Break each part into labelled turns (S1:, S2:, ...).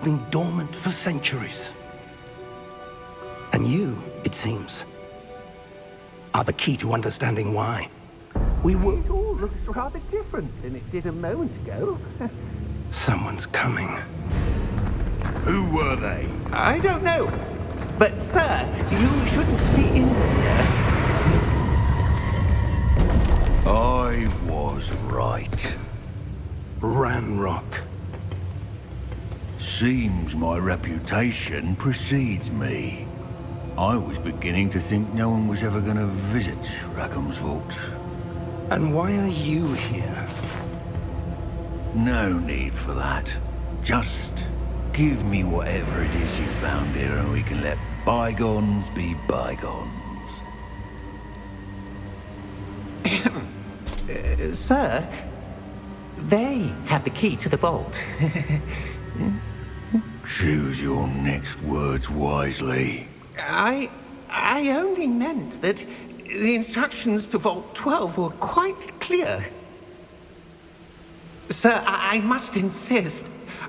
S1: been dormant for centuries. And you, it seems, are the key to understanding why. We were...
S2: It all looks rather different than it did a moment ago.
S1: Someone's coming.
S3: Who were they?
S2: I don't know. But, sir, you shouldn't be in here.
S3: I was right.
S1: Ranrock.
S3: Seems my reputation precedes me. I was beginning to think no one was ever going to visit Rackham's vault.
S1: And why are you here?
S3: No need for that. Just give me whatever it is you found here and we can let bygones be bygones.
S2: Sir, they have the key to the vault.
S3: Choose your next words wisely.
S2: I only meant that the instructions to Vault 12 were quite clear. Sir, I must insist.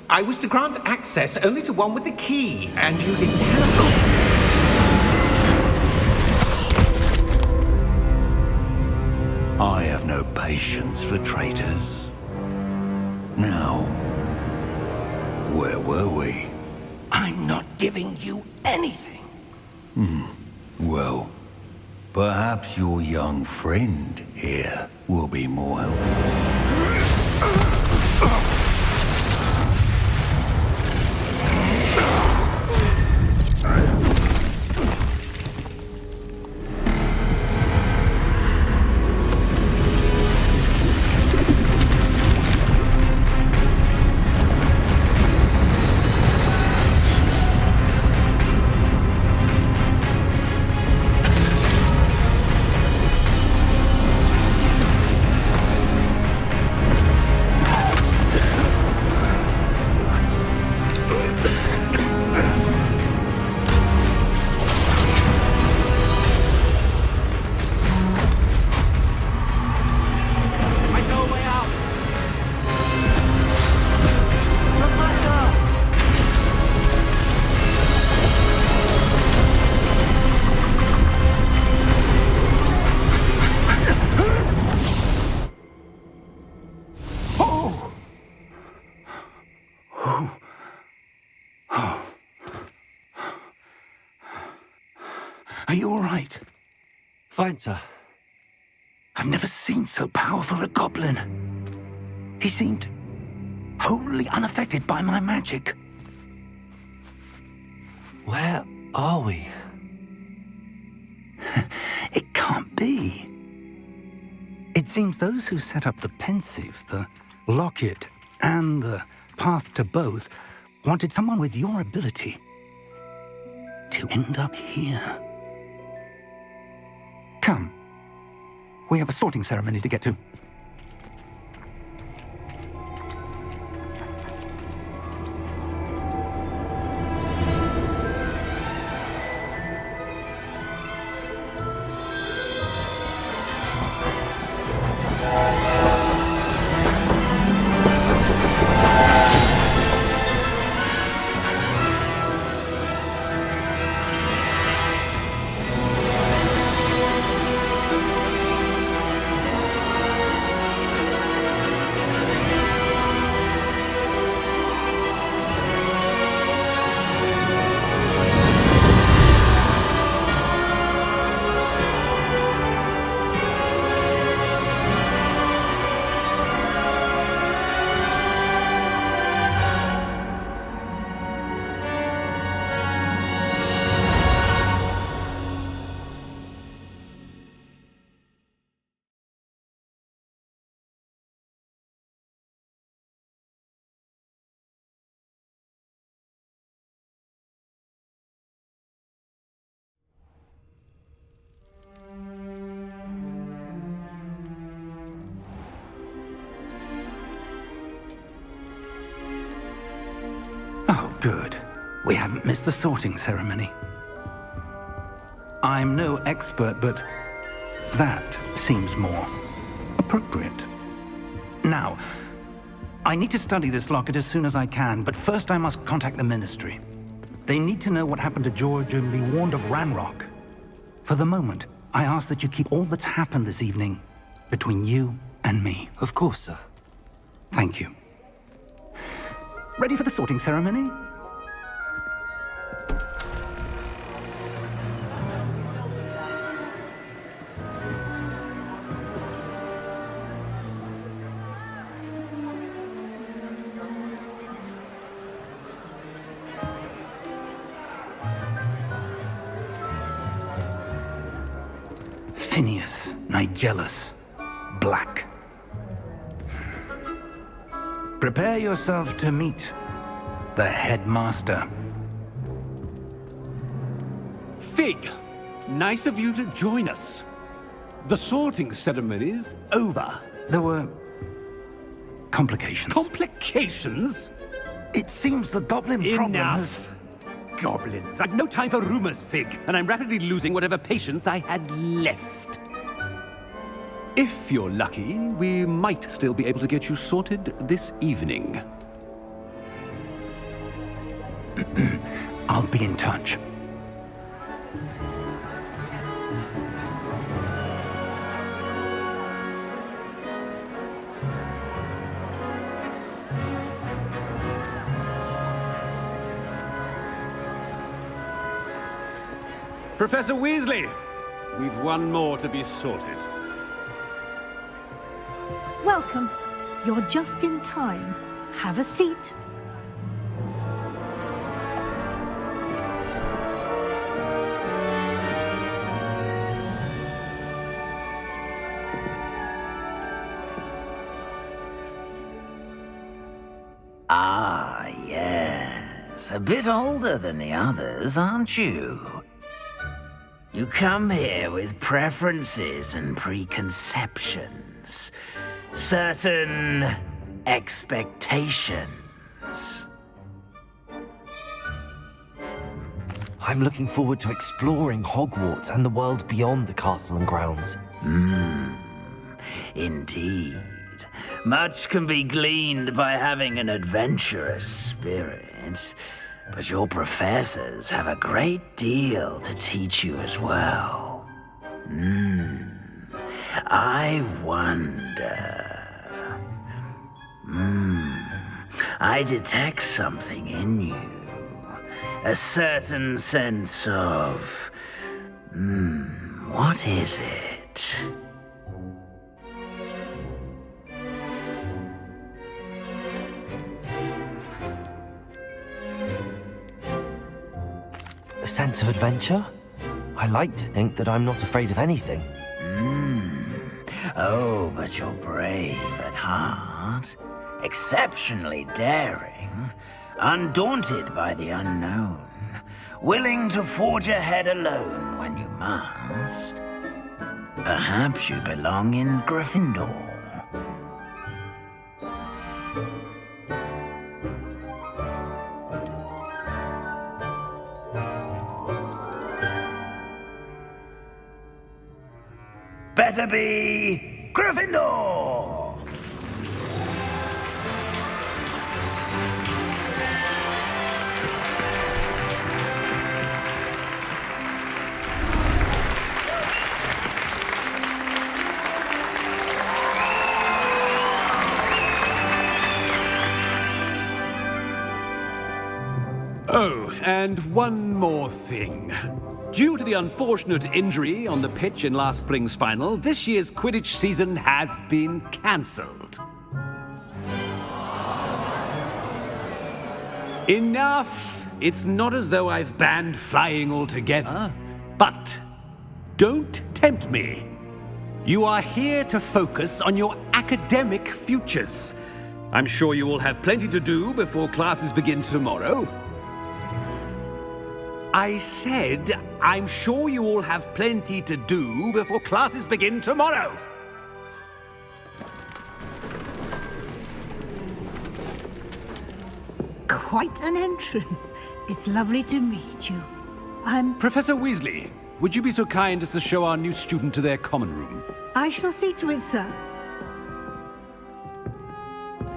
S2: I was to grant access only to one with the key, and you didn't have
S3: I have no patience for traitors. Now, where were we?
S1: I'm not giving you anything.
S3: Well, perhaps your young friend here will be more helpful.
S1: Are you all right?
S4: Fine, sir.
S1: I've never seen so powerful a goblin. He seemed wholly unaffected by my magic.
S4: Where are we?
S1: It can't be. It seems those who set up the pensive, the locket, and the path to both wanted someone with your ability to end up here. Come. We have a sorting ceremony to get to. Oh, good. We haven't missed the sorting ceremony. I'm no expert, but that seems more appropriate. Now, I need to study this locket as soon as I can, but first I must contact the Ministry. They need to know what happened to George and be warned of Ranrock. For the moment, I ask that you keep all that's happened this evening between you and me.
S4: Of course, sir.
S1: Thank you. Ready for the sorting ceremony? Phineas, Nigellus, Black. Prepare yourself to meet the headmaster.
S5: Fig, nice of you to join us. The sorting ceremony's over.
S1: There were complications.
S5: Complications?
S1: It seems the goblin problem has...
S5: Enough! Goblins. I've no time for rumors, Fig, and I'm rapidly losing whatever patience I had left. If you're lucky, we might still be able to get you sorted this evening.
S1: I'll be in touch.
S5: Professor Weasley, we've one more to be sorted.
S6: Welcome. You're just in time. Have a seat.
S7: Ah, yes. A bit older than the others, aren't you? You come here with preferences and preconceptions. Certain expectations.
S4: I'm looking forward to exploring Hogwarts and the world beyond the castle and grounds.
S7: Indeed. Much can be gleaned by having an adventurous spirit, but your professors have a great deal to teach you as well. I wonder... I detect something in you. A certain sense of... what is it?
S4: A sense of adventure? I like to think that I'm not afraid of anything.
S7: Oh, but you're brave at heart. Exceptionally daring. Undaunted by the unknown. Willing to forge ahead alone when you must. Perhaps you belong in Gryffindor. Better be Gryffindor!
S5: Oh, and one more thing. Due to the unfortunate injury on the pitch in last spring's final, this year's Quidditch season has been cancelled. Enough! It's not as though I've banned flying altogether, but don't tempt me. You are here to focus on your academic futures. I'm sure you will have plenty to do before classes begin tomorrow. I said, I'm sure you all have plenty to do before classes begin tomorrow.
S6: Quite an entrance. It's lovely to meet you.
S5: Professor Weasley, would you be so kind as to show our new student to their common room?
S6: I shall see to it, sir.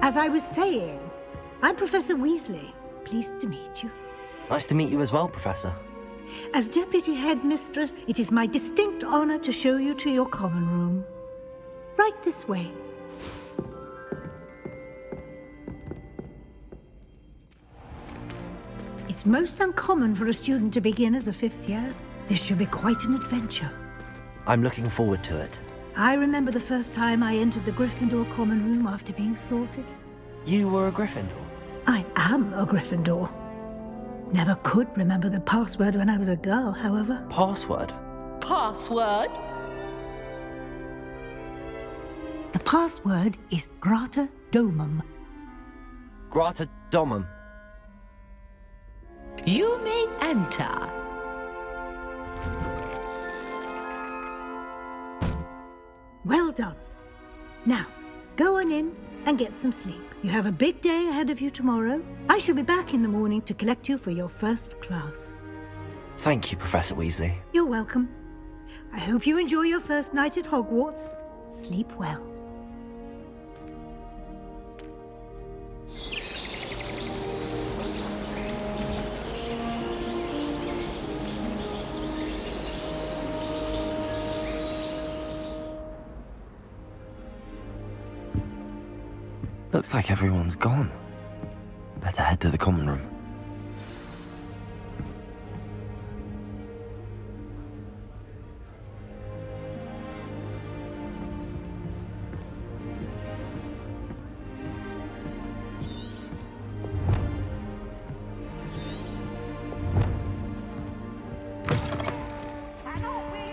S6: As I was saying, I'm Professor Weasley. Pleased to meet you.
S4: Nice to meet you as well, Professor.
S6: As Deputy Headmistress, it is my distinct honor to show you to your common room. Right this way. It's most uncommon for a student to begin as a fifth year. This should be quite an adventure.
S4: I'm looking forward to it.
S6: I remember the first time I entered the Gryffindor common room after being sorted.
S4: You were a Gryffindor?
S6: I am a Gryffindor. Never could remember the password when I was a girl, however.
S4: Password?
S8: Password?
S6: The password is Grata Domum.
S4: Grata Domum.
S8: You may enter.
S6: Well done. Now, go on in and get some sleep. You have a big day ahead of you tomorrow. I shall be back in the morning to collect you for your first class.
S4: Thank you, Professor Weasley.
S6: You're welcome. I hope you enjoy your first night at Hogwarts. Sleep well.
S4: Looks like everyone's gone. Better head to the common room.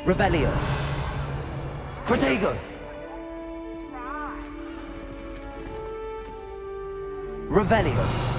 S4: Revelio. Protego. Revelio.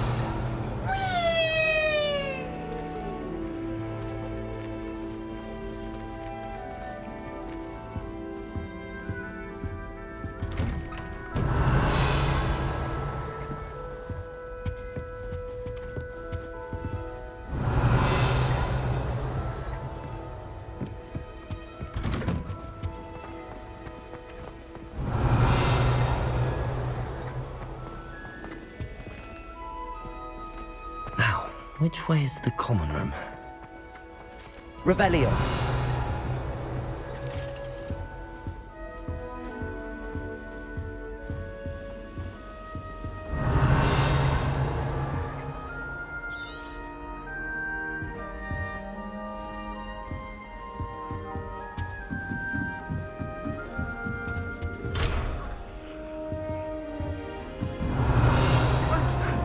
S4: Which way is the common room? Revelio.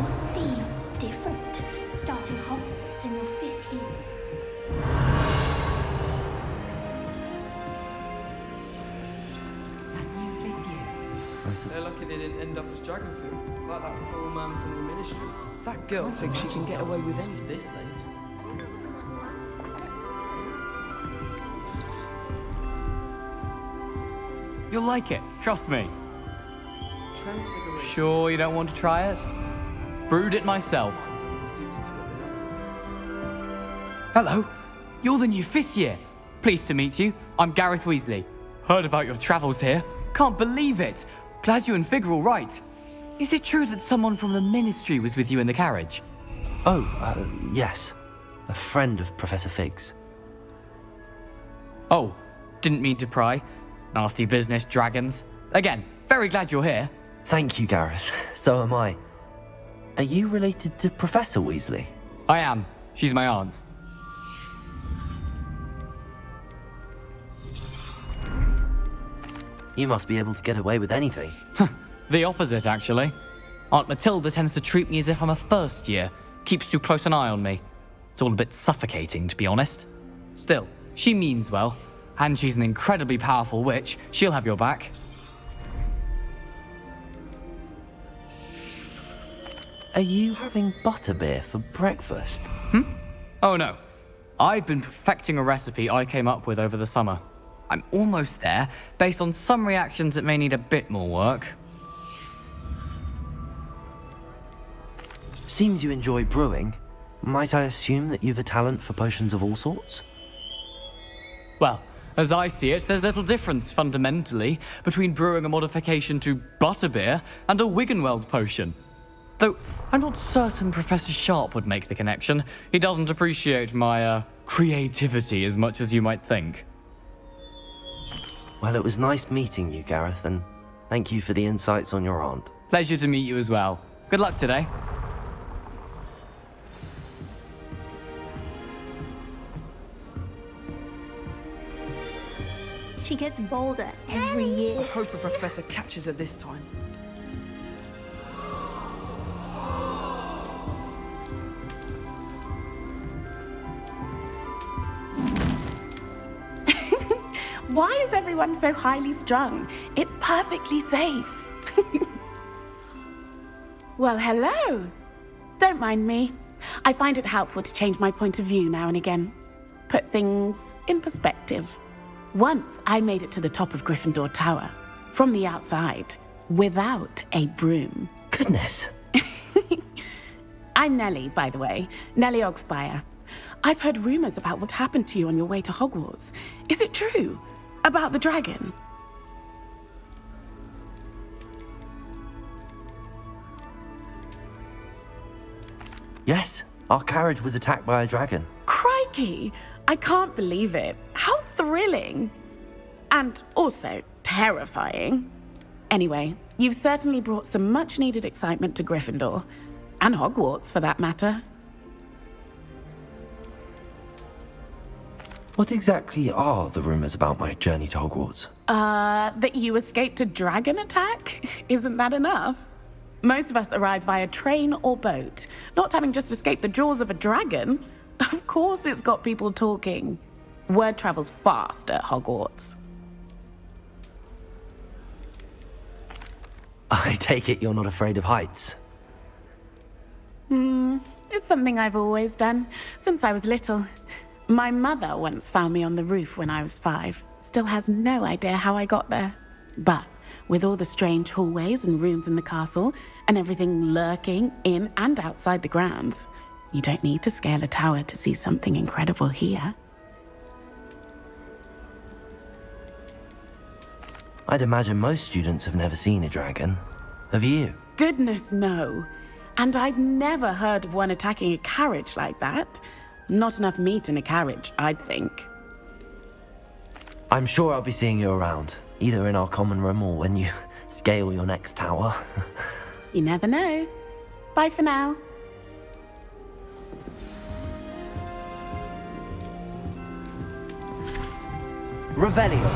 S9: Must be different, starting Hogwarts in your fifth year.
S10: They're lucky they didn't end up as dragon food, like that poor man from the ministry.
S11: That girl thinks she can get away with anything.
S10: This late.
S12: You'll like it, trust me.
S10: Transfiguration.
S12: Sure you don't want to try it? Brewed it myself. Hello, you're the new fifth year. Pleased to meet you. I'm Gareth Weasley. Heard about your travels here. Can't believe it. Glad you and Fig are all right. Is it true that someone from the ministry was with you in the carriage?
S4: Oh, yes. A friend of Professor Fig's.
S12: Oh, didn't mean to pry. Nasty business, dragons. Again, very glad you're here.
S4: Thank you, Gareth. So am I. Are you related to Professor Weasley?
S12: I am. She's my aunt.
S4: You must be able to get away with anything.
S12: The opposite, actually. Aunt Matilda tends to treat me as if I'm a first year. Keeps too close an eye on me. It's all a bit suffocating, to be honest. Still, she means well. And she's an incredibly powerful witch. She'll have your back.
S4: Are you having butterbeer for breakfast?
S12: Oh no. I've been perfecting a recipe I came up with over the summer. I'm almost there, based on some reactions that may need a bit more work.
S4: Seems you enjoy brewing. Might I assume that you've a talent for potions of all sorts?
S12: Well, As I see it, there's little difference, fundamentally, between brewing a modification to butterbeer and a Wiggenweld potion. Though, I'm not certain Professor Sharp would make the connection. He doesn't appreciate my, creativity as much as you might think.
S4: Well, it was nice meeting you, Gareth, and thank you for the insights on your aunt.
S12: Pleasure to meet you as well. Good luck today.
S9: She gets bolder every year.
S11: I hope a professor catches her this time.
S13: Why is everyone so highly strung? It's perfectly safe. Well, hello. Don't mind me. I find it helpful to change my point of view now and again. Put things in perspective. Once I made it to the top of Gryffindor Tower, from the outside, without a broom.
S4: Goodness.
S13: I'm Nellie, by the way. Nellie Ogspire. I've heard rumors about what happened to you on your way to Hogwarts. Is it true? About the dragon?
S4: Yes, our carriage was attacked by a dragon.
S13: Crikey! I can't believe it. How thrilling! And also terrifying. Anyway, you've certainly brought some much-needed excitement to Gryffindor. And Hogwarts, for that matter.
S4: What exactly are the rumors about my journey to Hogwarts?
S13: That you escaped a dragon attack? Isn't that enough? Most of us arrive via train or boat, not having just escaped the jaws of a dragon. Of course it's got people talking. Word travels fast at Hogwarts.
S4: I take it you're not afraid of heights.
S13: It's something I've always done, since I was little. My mother once found me on the roof when I was 5. Still has no idea how I got there. But with all the strange hallways and rooms in the castle, and everything lurking in and outside the grounds, you don't need to scale a tower to see something incredible here.
S4: I'd imagine most students have never seen a dragon. Have you?
S13: Goodness, no. And I've never heard of one attacking a carriage like that. Not enough meat in a carriage, I'd think.
S4: I'm sure I'll be seeing you around, either in our common room or when you scale your next tower.
S13: You never know. Bye for now.
S4: Revelio.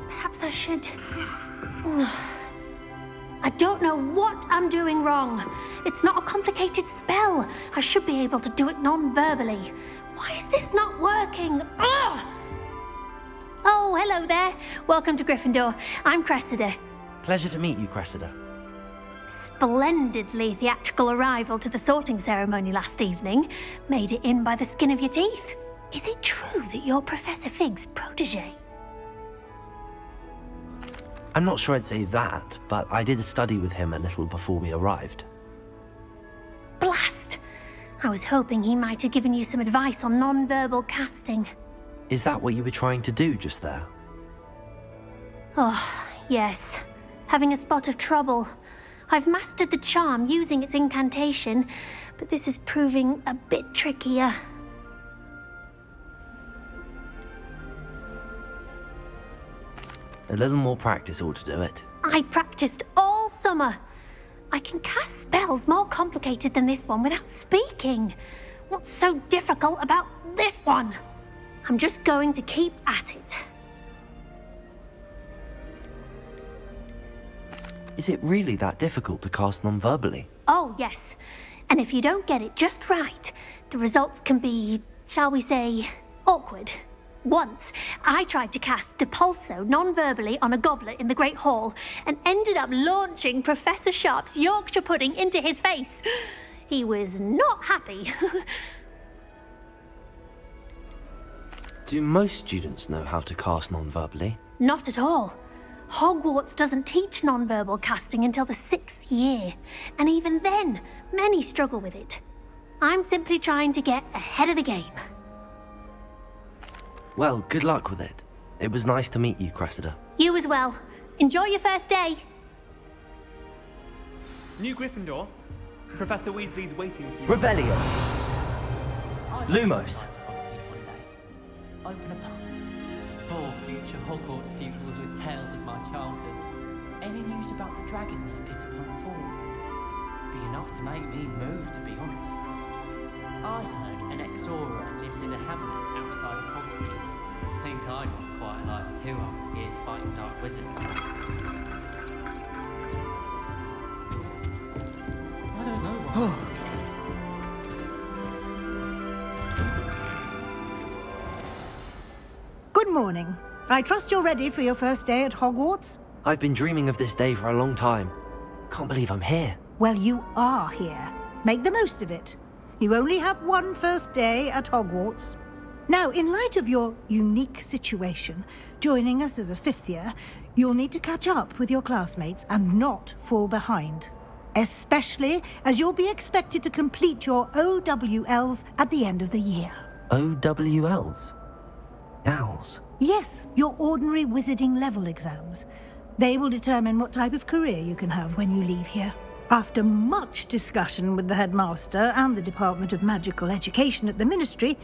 S9: Perhaps I should... I don't know what I'm doing wrong. It's not a complicated spell. I should be able to do it non-verbally. Why is this not working? Ugh! Oh, hello there. Welcome to Gryffindor. I'm Cressida.
S4: Pleasure to meet you, Cressida.
S9: Splendidly theatrical arrival to the sorting ceremony last evening. Made it in by the skin of your teeth. Is it true that you're Professor Fig's protege?
S4: I'm not sure I'd say that, but I did study with him a little before we arrived.
S9: Blast! I was hoping he might have given you some advice on non-verbal casting.
S4: Is that what you were trying to do just there?
S9: Oh, yes. Having a spot of trouble. I've mastered the charm using its incantation, but this is proving a bit trickier.
S4: A little more practice ought to do it.
S9: I practiced all summer. I can cast spells more complicated than this one without speaking. What's so difficult about this one? I'm just going to keep at it.
S4: Is it really that difficult to cast non-verbally?
S9: Oh, yes. And if you don't get it just right, the results can be, shall we say, awkward. Once, I tried to cast Depulso non-verbally on a goblet in the Great Hall and ended up launching Professor Sharp's Yorkshire pudding into his face. He was not happy.
S4: Do most students know how to cast non-verbally?
S9: Not at all. Hogwarts doesn't teach non-verbal casting until the 6th year, and even then, many struggle with it. I'm simply trying to get ahead of the game.
S4: Well, good luck with it. It was nice to meet you, Cressida.
S9: You as well. Enjoy your first day.
S14: New Gryffindor. Professor Weasley's waiting for you.
S4: Revelio. Lumos.
S15: Open a pub. Poor future Hogwarts pupils with tales of my childhood. Any news about the dragon near Pitterpond Fall? Be enough to make me move, to be honest. I heard an ex-Auror lives in a hamlet outside of Hogsmeade. I think I got quite like 200 years fighting dark wizards. I don't know why.
S6: Good morning. I trust you're ready for your first day at Hogwarts?
S4: I've been dreaming of this day for a long time. Can't believe I'm here.
S6: Well, you are here. Make the most of it. You only have one first day at Hogwarts. Now, in light of your unique situation, joining us as a fifth year, you'll need to catch up with your classmates and not fall behind. Especially as you'll be expected to complete your OWLs at the end of the year.
S4: OWLs? Owls?
S6: Yes, your ordinary wizarding level exams. They will determine what type of career you can have when you leave here. After much discussion with the headmaster and the Department of Magical Education at the Ministry,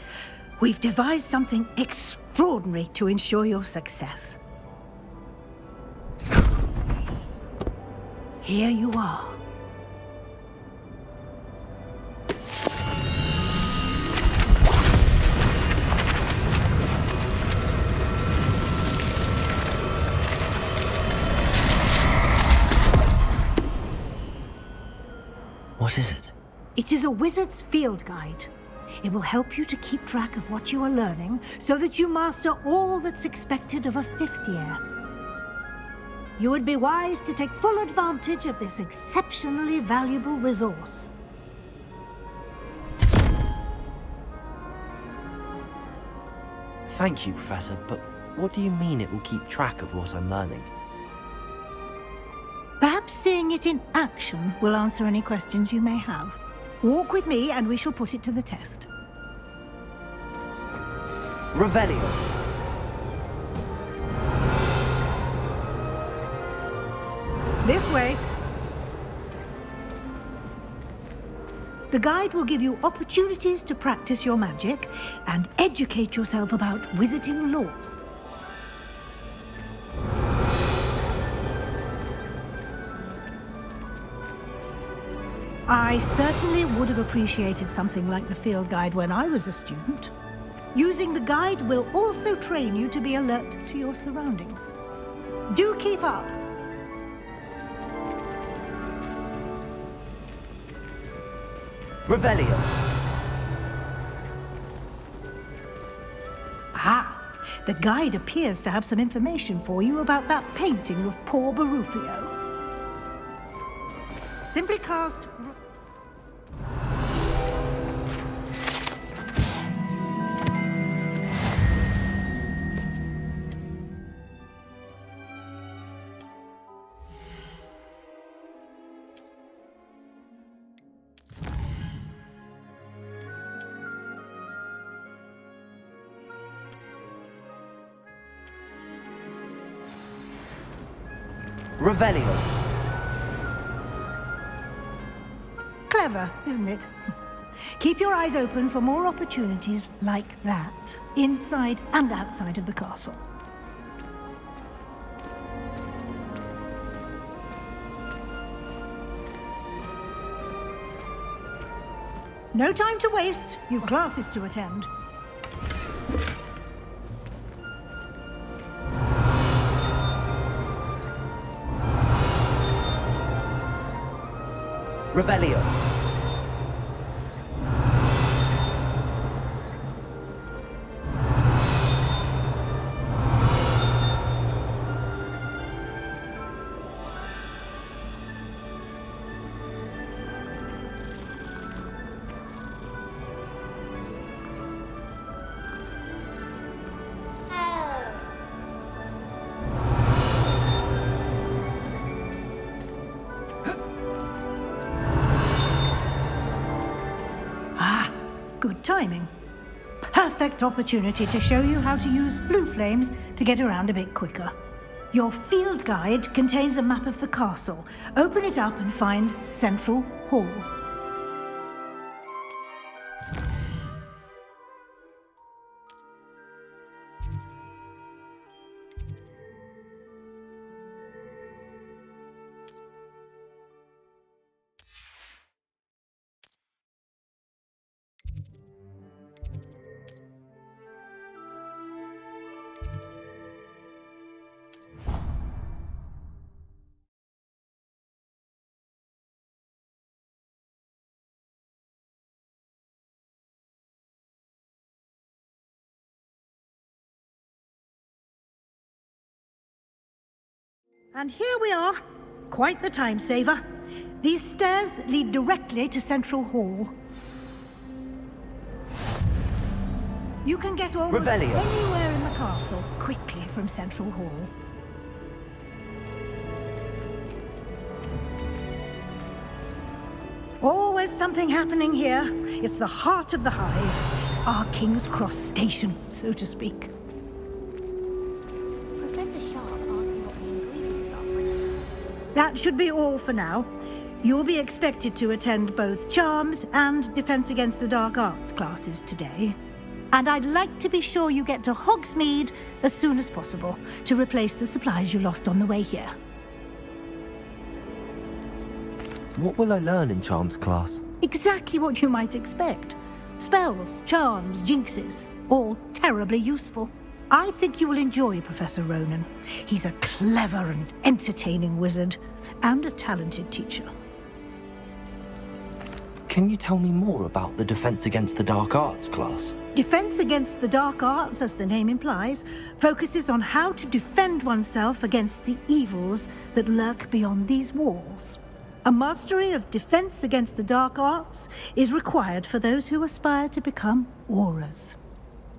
S6: we've devised something extraordinary to ensure your success. Here you are.
S4: What is it?
S6: It is a wizard's field guide. It will help you to keep track of what you are learning so that you master all that's expected of a fifth year. You would be wise to take full advantage of this exceptionally valuable resource.
S4: Thank you, Professor, but what do you mean it will keep track of what I'm learning?
S6: Perhaps seeing it in action will answer any questions you may have. Walk with me and we shall put it to the test.
S4: Revelio.
S6: This way. The guide will give you opportunities to practice your magic and educate yourself about wizarding lore. I certainly would have appreciated something like the field guide when I was a student. Using the guide will also train you to be alert to your surroundings. Do keep up.
S4: Revelio.
S6: Ah, the guide appears to have some information for you about that painting of poor Barufio. Simply cast...
S4: Revelio.
S6: Clever, isn't it? Keep your eyes open for more opportunities like that, inside and outside of the castle. No time to waste. You've classes to attend.
S4: Revelio.
S6: Good timing. Perfect opportunity to show you how to use flue flames to get around a bit quicker. Your field guide contains a map of the castle. Open it up and find Central Hall. And here we are. Quite the time saver. These stairs lead directly to Central Hall. You can get almost anywhere in the castle quickly from Central Hall. Always something happening here. It's the heart of the hive. Our King's Cross station, so to speak. That should be all for now. You'll be expected to attend both Charms and Defense Against the Dark Arts classes today. And I'd like to be sure you get to Hogsmeade as soon as possible to replace the supplies you lost on the way here.
S4: What will I learn in Charms class?
S6: Exactly what you might expect. Spells, charms, jinxes, all terribly useful. I think you will enjoy Professor Ronan. He's a clever and entertaining wizard, and a talented teacher.
S4: Can you tell me more about the Defense Against the Dark Arts class?
S6: Defense Against the Dark Arts, as the name implies, focuses on how to defend oneself against the evils that lurk beyond these walls. A mastery of Defense Against the Dark Arts is required for those who aspire to become auras.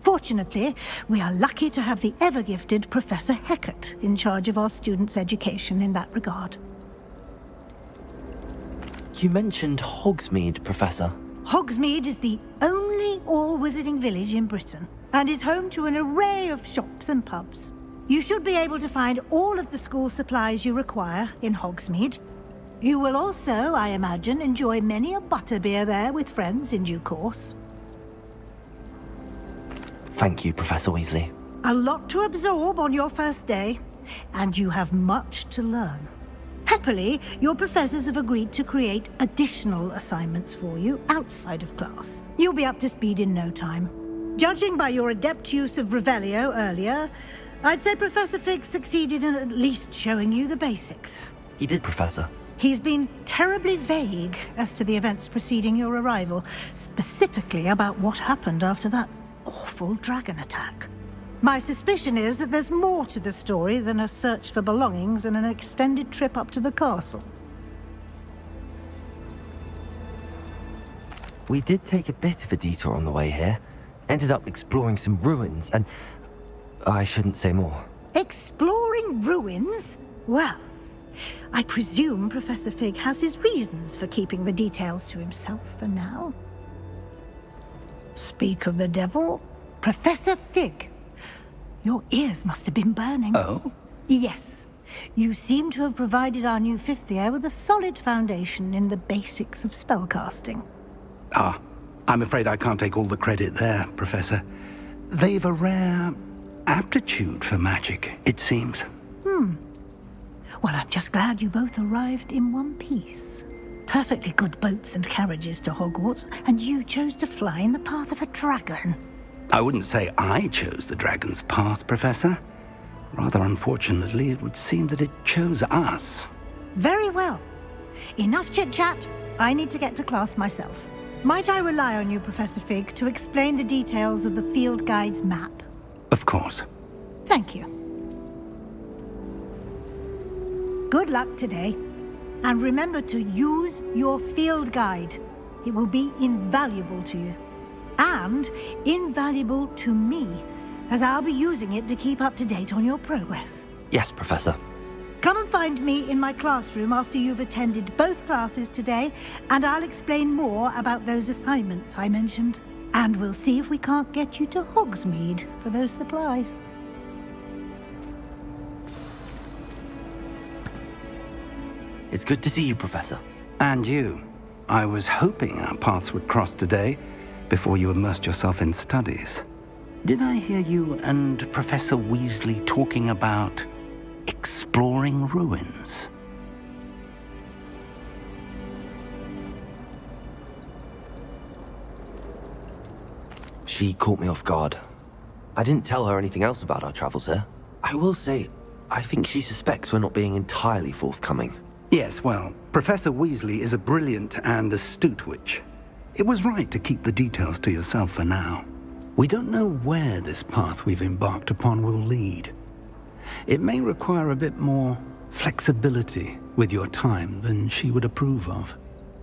S6: Fortunately, we are lucky to have the ever-gifted Professor Hecat in charge of our students' education in that regard.
S4: You mentioned Hogsmeade, Professor.
S6: Hogsmeade is the only all-wizarding village in Britain, and is home to an array of shops and pubs. You should be able to find all of the school supplies you require in Hogsmeade. You will also, I imagine, enjoy many a butterbeer there with friends in due course.
S4: Thank you, Professor Weasley.
S6: A lot to absorb on your first day, and you have much to learn. Happily, your professors have agreed to create additional assignments for you outside of class. You'll be up to speed in no time. Judging by your adept use of Revelio earlier, I'd say Professor Fig succeeded in at least showing you the basics.
S4: He did, Professor.
S6: He's been terribly vague as to the events preceding your arrival, specifically about what happened after that awful dragon attack. My suspicion is that there's more to the story than a search for belongings and an extended trip up to the castle.
S4: We did take a bit of a detour on the way here. Ended up exploring some ruins and... I shouldn't say more.
S6: Exploring ruins? Well, I presume Professor Fig has his reasons for keeping the details to himself for now. Speak of the devil, Professor Fig. Your ears must have been burning.
S1: Oh?
S6: Yes. You seem to have provided our new fifth year with a solid foundation in the basics of spellcasting.
S1: Ah, I'm afraid I can't take all the credit there, Professor. They've a rare aptitude for magic, it seems.
S6: Well, I'm just glad you both arrived in one piece. Perfectly good boats and carriages to Hogwarts, and you chose to fly in the path of a dragon.
S1: I wouldn't say I chose the dragon's path, Professor. Rather unfortunately, it would seem that it chose us.
S6: Very well. Enough chit-chat. I need to get to class myself. Might I rely on you, Professor Fig, to explain the details of the field guide's map?
S1: Of course.
S6: Thank you. Good luck today. And remember to use your field guide. It will be invaluable to you. And invaluable to me, as I'll be using it to keep up to date on your progress.
S4: Yes, Professor.
S6: Come and find me in my classroom after you've attended both classes today, and I'll explain more about those assignments I mentioned. And we'll see if we can't get you to Hogsmeade for those supplies.
S4: It's good to see you, Professor.
S1: And you. I was hoping our paths would cross today, before you immersed yourself in studies. Did I hear you and Professor Weasley talking about exploring ruins?
S4: She caught me off guard. I didn't tell her anything else about our travels here. I will say, I think she suspects we're not being entirely forthcoming.
S1: Yes, well, Professor Weasley is a brilliant and astute witch. It was right to keep the details to yourself for now. We don't know where this path we've embarked upon will lead. It may require a bit more flexibility with your time than she would approve of.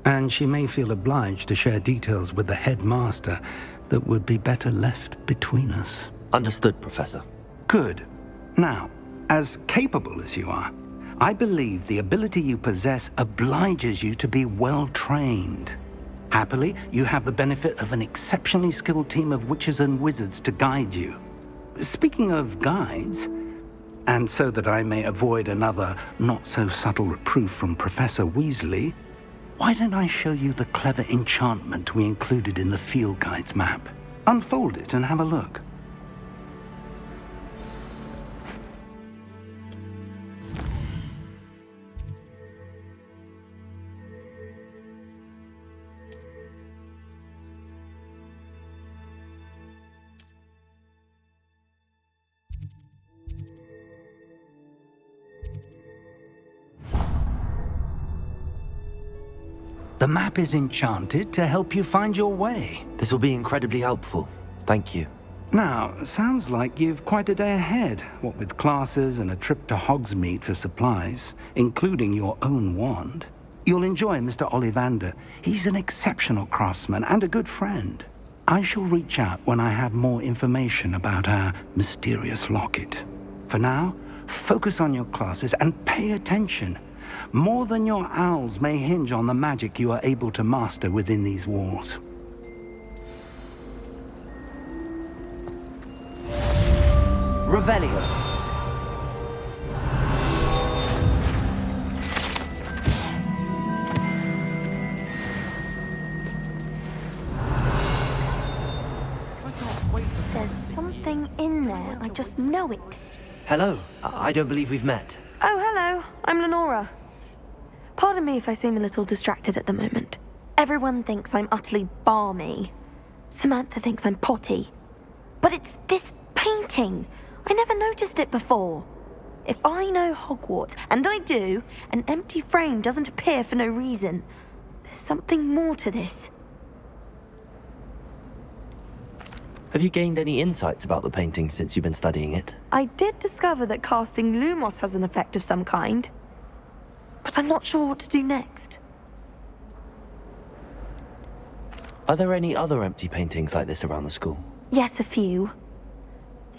S1: And she may feel obliged to share details with the headmaster that would be better left between us.
S4: Understood, Professor.
S1: Good. Now, as capable as you are, I believe the ability you possess obliges you to be well trained. Happily, you have the benefit of an exceptionally skilled team of witches and wizards to guide you. Speaking of guides, and so that I may avoid another not-so-subtle reproof from Professor Weasley, why don't I show you the clever enchantment we included in the field guide's map? Unfold it and have a look. The map is enchanted to help you find your way.
S4: This will be incredibly helpful. Thank you.
S1: Now, sounds like you've quite a day ahead, what with classes and a trip to Hogsmeade for supplies, including your own wand. You'll enjoy Mr. Ollivander. He's an exceptional craftsman and a good friend. I shall reach out when I have more information about our mysterious locket. For now, focus on your classes and pay attention. More than your owls may hinge on the magic you are able to master within these walls.
S4: Revelio.
S16: There's something in there. I just know it.
S4: Hello. I don't believe we've met.
S16: Oh, hello. I'm Lenora. Pardon me if I seem a little distracted at the moment. Everyone thinks I'm utterly balmy. Samantha thinks I'm potty. But it's this painting. I never noticed it before. If I know Hogwarts, and I do, an empty frame doesn't appear for no reason. There's something more to this.
S4: Have you gained any insights about the painting since you've been studying it?
S16: I did discover that casting Lumos has an effect of some kind. But I'm not sure what to do next.
S4: Are there any other empty paintings like this around the school?
S16: Yes, a few.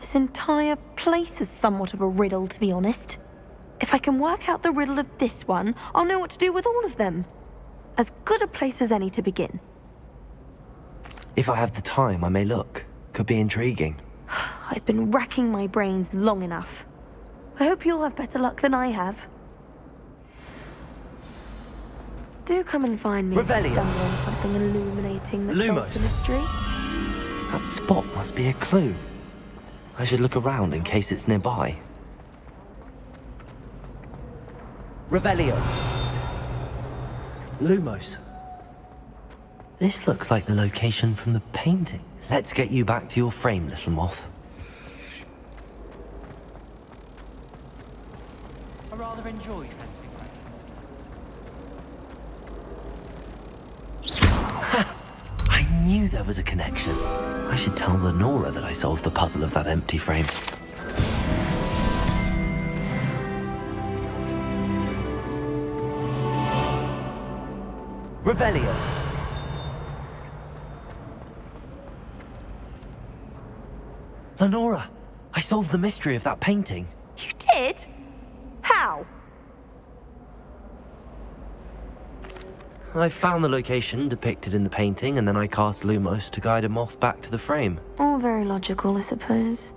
S16: This entire place is somewhat of a riddle, to be honest. If I can work out the riddle of this one, I'll know what to do with all of them. As good a place as any to begin.
S4: If I have the time, I may look. Could be intriguing.
S16: I've been racking my brains long enough. I hope you'll have better luck than I have. Do come and find me if you stumble on something illuminating that solves the mystery.
S4: That spot must be a clue. I should look around in case it's nearby. Revelio. Lumos. This looks like the location from the painting. Let's get you back to your frame, little moth.
S15: I rather enjoyed fencing.
S4: I knew there was a connection. I should tell Lenora that I solved the puzzle of that empty frame. Revelio. Lenora, I solved the mystery of that painting.
S16: You did? How?
S4: I found the location depicted in the painting, and then I cast Lumos to guide a moth back to the frame.
S16: All very logical, I suppose.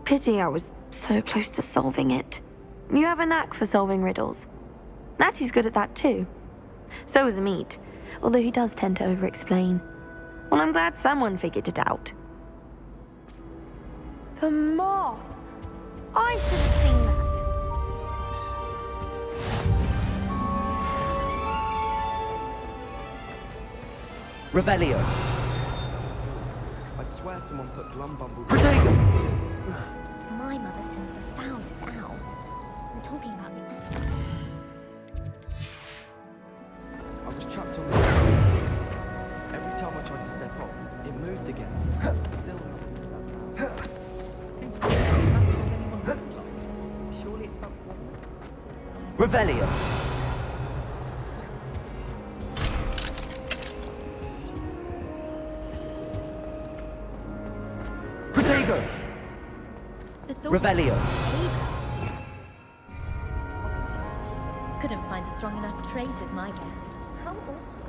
S16: Pity I was so close to solving it. You have a knack for solving riddles. Natty's good at that too. So is Meat, although he does tend to over-explain. Well, I'm glad someone figured it out. The moth! I should have seen that.
S4: Revelio.
S10: I'd swear someone put Glumbumble.
S4: Protego!
S9: My mother sends the foulest owls. I'm talking about the
S10: I was trapped on the Every time I tried to step off, it moved again. Still since when that's what anyone looks like. Surely it's about one.
S4: Revelio. Protego! Revelio.
S17: Couldn't find a strong enough trait as my guest. How awesome.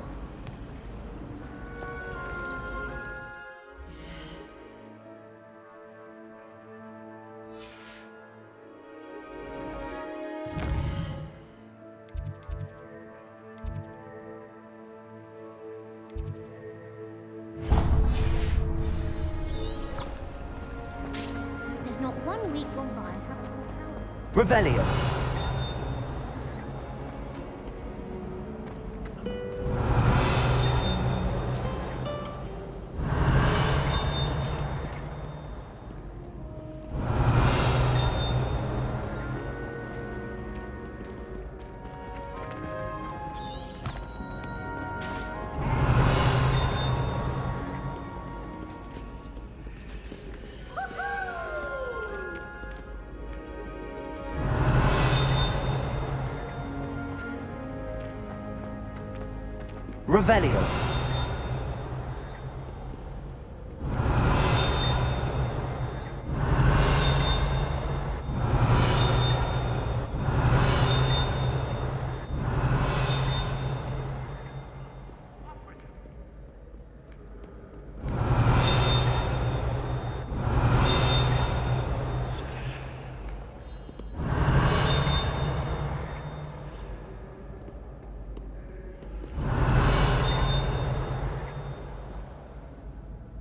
S9: There's not 1 week gone by.
S4: Revelio. Revelio.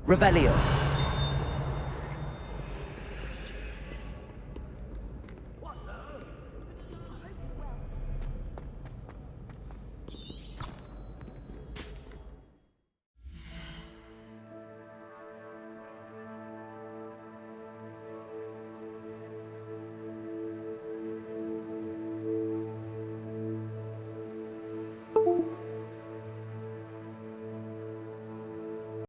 S4: Revelio.